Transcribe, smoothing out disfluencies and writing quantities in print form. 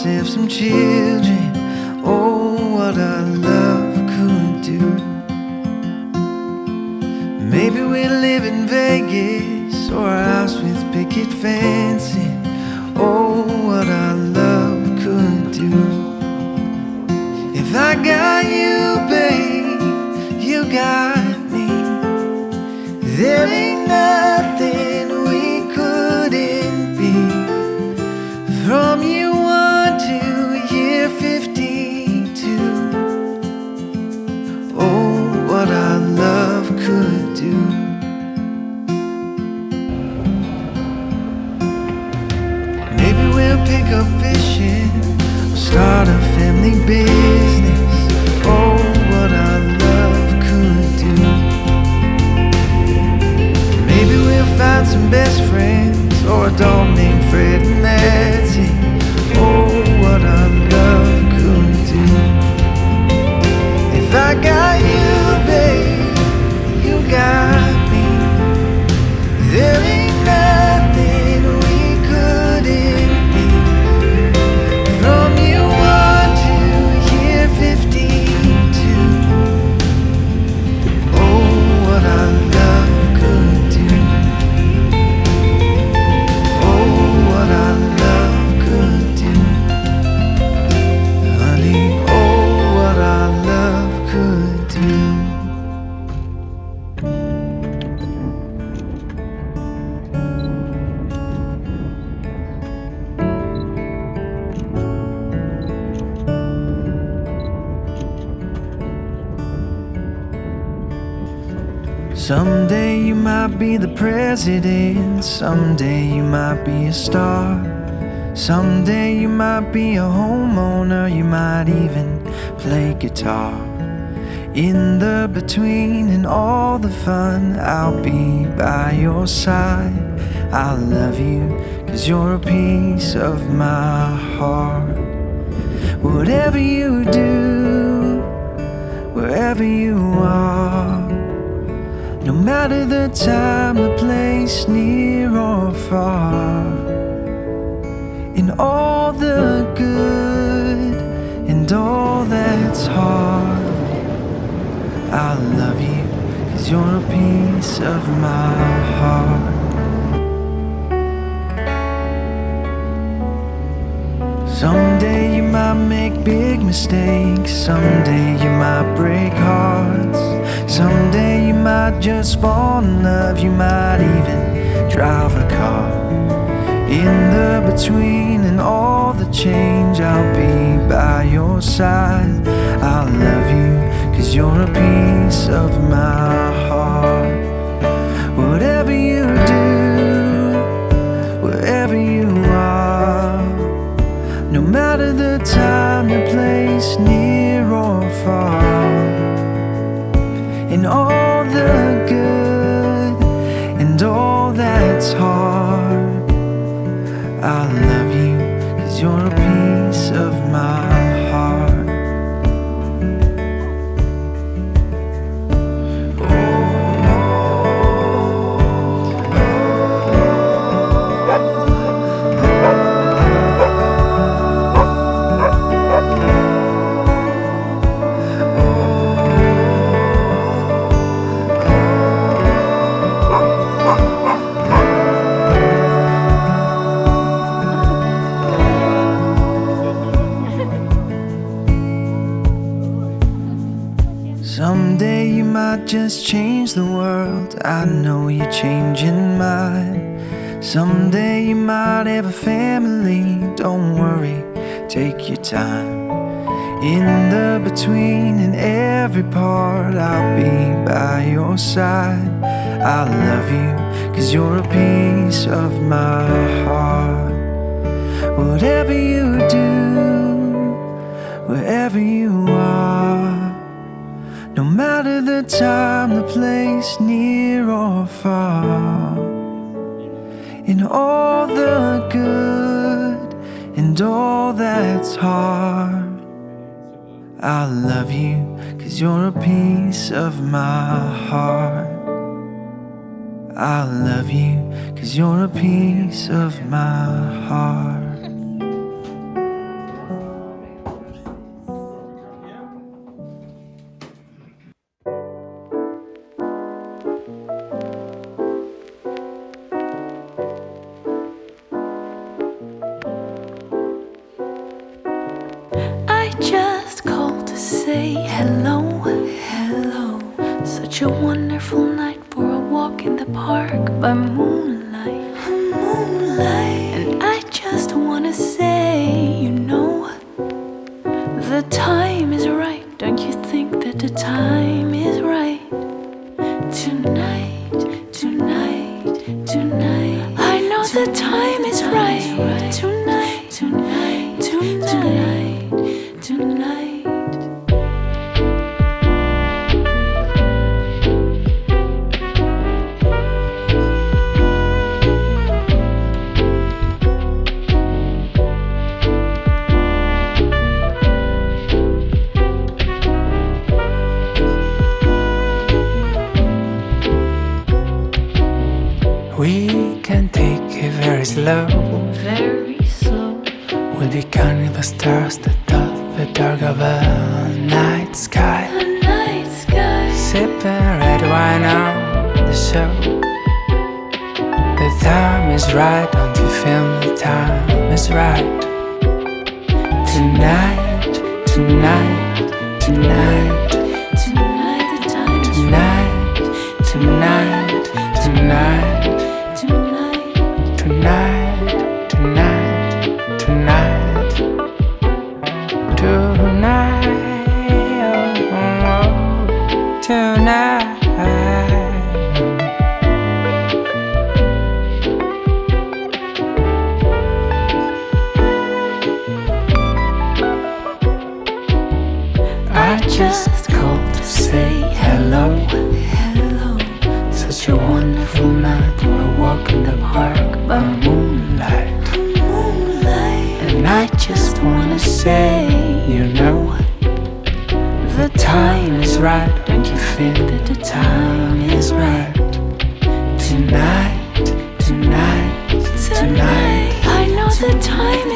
ourselves some children. Oh, what our love could do. Maybe we'll live in Vegas or a house with picket fencing. Oh, what our love could do. If I got you, babe, you got me. There ain't nothing we couldn't be. From year 1 to year 52. Oh, what our love could do. Maybe we'll pick up fishing or start a family business. Oh, what our love could do. Maybe we'll find some best friends or a dog named Fred and that's it. Oh, what our love could do. If I got you, babe, you got me. There ain't nothing we couldn't be. From year 1 to year 52. Oh, what our love could do. Oh, what our love could do. Honey, oh, what our love could do. Someday you might be the president. Someday you might be a star. Someday you might be a homeowner. You might even play guitar. In the between and all the fun, I'll be by your side. I'll love you 'cause you're a piece of my heart. Whatever you do, wherever you are, no matter the time, the place, near or far, in all the good and all that's hard, I'll love you 'cause you're a piece of my heart. Someday you might make big mistakes. Someday you might break hearts. Someday you might just fall in love. You might even drive a car. In the between and all the change, I'll be by your side. I'll love you 'cause you're a piece of my heart. Whatever you do, wherever you are, no matter the time, the place, near or far, in all the good and all that's hard, I'll love you 'cause you're a piece of my heart. Someday you might just change the world. I know you're changing mine. Someday you might have a family. Don't worry, take your time. In the between and every part, I'll be by your side. I'll love you 'cause you're a piece of my heart. Whatever you do, wherever you are, no matter the time, the place, near or far, in all the good and all that's hard, I'll love you 'cause you're a piece of my heart. I'll love you 'cause you're a piece of my heart. say hello, hello. Such a wonderful night for a walk in the park by moonlight, moonlight. And I just wanna say, you know, the time is right. Don't you think that the time is right? Tonight, tonight, tonight. I know the time is right. Tonight, tonight, tonight, tonight. We can take it very slow, very slow. We'll be counting the stars that dot the dark of a night sky. A night sky. Sipping red wine on the show. The time is right, don't you feel the time is right? Tonight, tonight, tonight. Tonight the time is right. Tonight, tonight, tonight. Tonight, tonight, tonight, tonight, oh, tonight. I just called to say hello, hello. Such a wonderful night for a walk in the park by moonlight, moonlight. And I just wanna say, you know, the time is right. Don't you feel that the time is right? Tonight, tonight, tonight. I know the time is